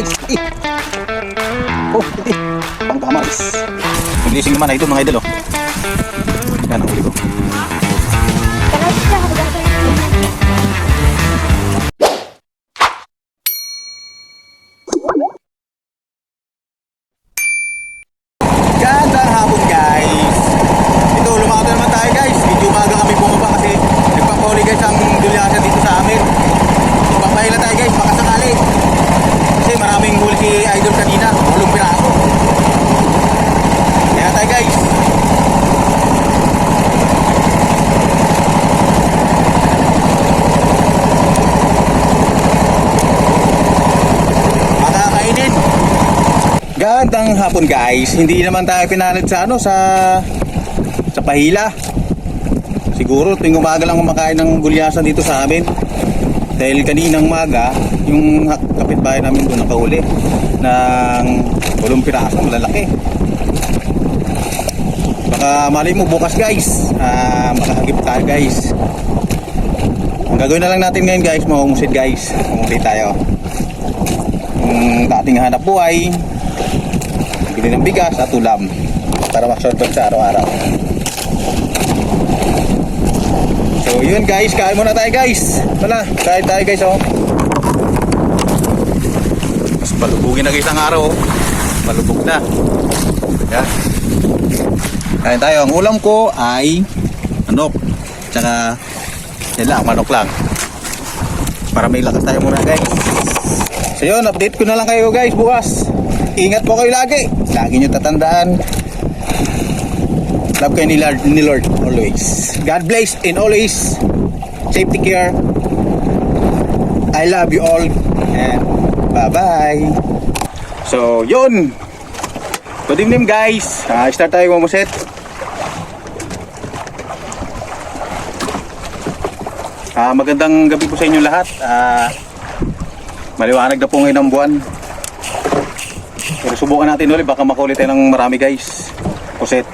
guys. Oh, hindi. Pang kamaris. Naglising naman na ito mga idol oh. Yan ang huli ko. Gandang hapon guys. Ito, lumakad naman tayo guys. Medyo umaga kami bumaba kasi nagpapahuli guys ang dulyasan dito sa amin. Papahila tayo guys, baka sakali. Kasi maraming huli si idol kanina. 8 piraso. Kaya tayo guys. Makakainin. Gandang hapon guys. Hindi naman tayo pinalad sa ano, sa pahila. Siguro tuwing umaga lang kumakain ng gulyasan dito sa amin. Dahil kaninang maga, yung kapitbahay namin doon nakahuli ng 8 piraso, malalaki. Baka malay mo bukas guys, makahagip tayo guys. Ang gagawin na lang natin ngayon guys, mamumusid guys. Mamumusid tayo. Yung dating hanap buhay, bili ng bigas at ulam para mag-shortcut sa araw-araw. So yun guys, kain muna tayo guys. Wala, kain tayo guys oh. Mas palubugin na guys ang araw oh. Palubog na. Yan. Kain tayo. Ang ulam ko ay manok. Tsaka yan lang, manok lang. Para may lakas tayo muna guys. So yun, update ko na lang kayo guys bukas. Ingat po kayo lagi. Lagi nyo tatandaan. Love kayo ni Lord always. God bless and always. Safety care. I love you all. And bye-bye. So, yun. Good evening guys. Start tayo mamuset. Magandang gabi po sa inyo lahat. Maliwanag na po ngayon ang buwan. Pero subukan natin ulit. Baka makulit tayo ng marami guys. Puset.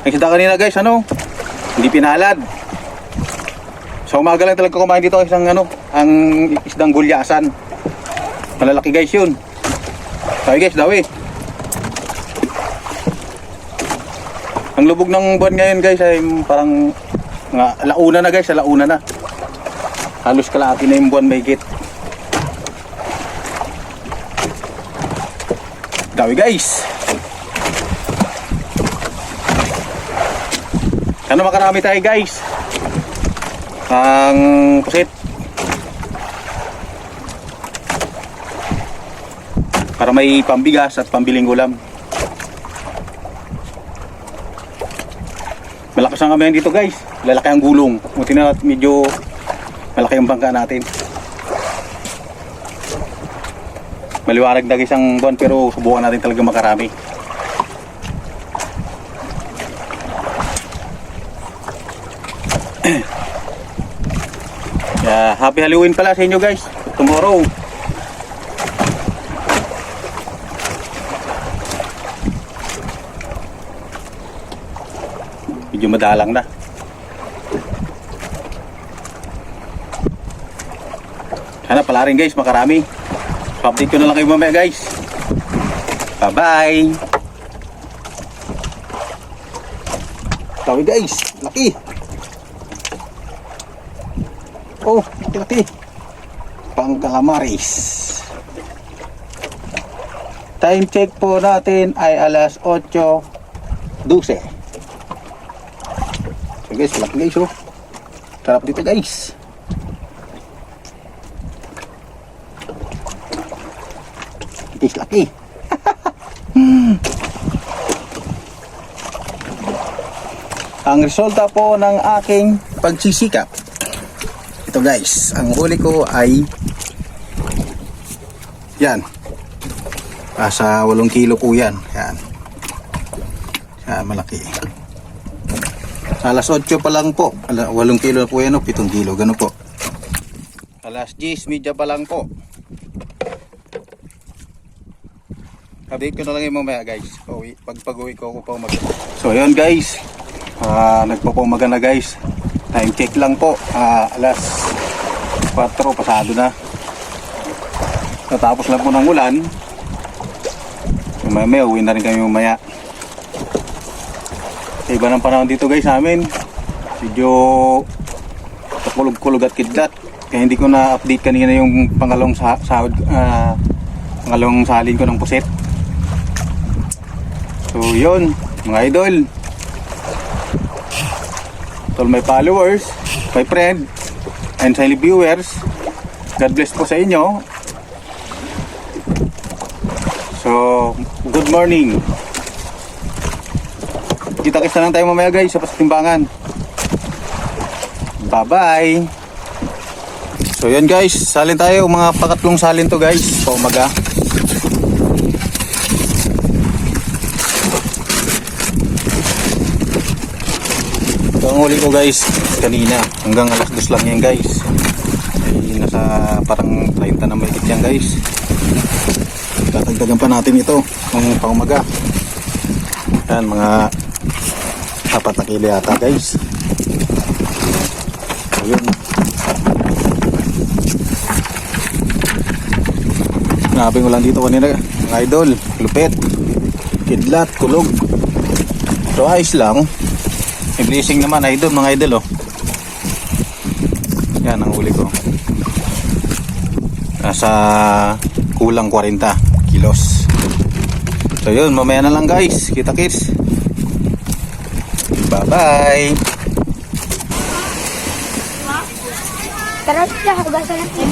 Ang isda kanina guys, ano? Hindi pinalad. Sa umaga lang talaga kumain dito isang ano, ang isdang gulyasan. Malalaki guys yun. Sabi guys, dawi. Ang lubog ng buwan ngayon guys ay parang launa na guys, launa na. Halos kalahati na yung buwan mahigit. Dawi guys. Sana makarami tayo guys. Ang pusit. Para may pambigas at pambiling ulam. Malakas ang kamayan dito guys. Lalaki ang gulong. Buti na medyo malaki ang bangka natin. Maliwanag na guys ang buwan pero subukan natin talaga makarami. Happy Halloween pala sa inyo guys. Tomorrow. Medyo madalang na. Sana pala rin guys makarami. Update ko na lang kayo mamaya guys. Bye bye. Tawi guys. Laki. Oh, laki. Pang calamaris. Time check po natin ay alas 8:12. So guys, laki guys oh. Sarap dito guys. Guys, laki. Ang resulta po ng aking pagsisikap. Ito guys, ang huli ko ay yan. Sa 8 kilo po yan. Yan. Yan, malaki. Alas 8 pa lang po. 8 kilo po yan o, 7 kilo. Ganun po. Alas 10, media pa lang po. Update ko na lang yung mamaya guys. Pag-uwi ko pa umaga. So yun guys. Nagpapumaga na guys. Time check lang po. Alas 4 pasado na. Natapos lang po ng ulan. Mamaya uwi na rin kami mamaya. Iba ng panahon dito guys sa amin. Medyo kulog-kulog at kidlat. Kaya hindi ko na-update kanina yung pangalawang pangalawang salin ko ng puset. So yun, mga idol. To all my followers, my friend, and sa viewers, God bless po sa inyo. So, good morning. Kita-kits na lang tayo mamaya guys sa timbangan. Bye-bye. So yan guys, salin tayo, mga pakatlong salin to guys, paumaga. Ito ang huli ko guys, kanina, hanggang alas 2 lang yan guys. Ay, nasa parang 30 na mahigit yan guys. Tatagdagan pa natin ito, ng paumaga. Yan, mga 4 na kilo yata guys. Ayun. Sinabi ko lang dito kanina, mga idol, lupit, kidlat, kulog. So ayos lang. May blessing naman idol, mga idol oh. Yan ang huli ko. Nasa kulang 40 kilos. So yun, mamaya na lang guys. Kita-kits. Bye-bye. Tara, hugasan natin.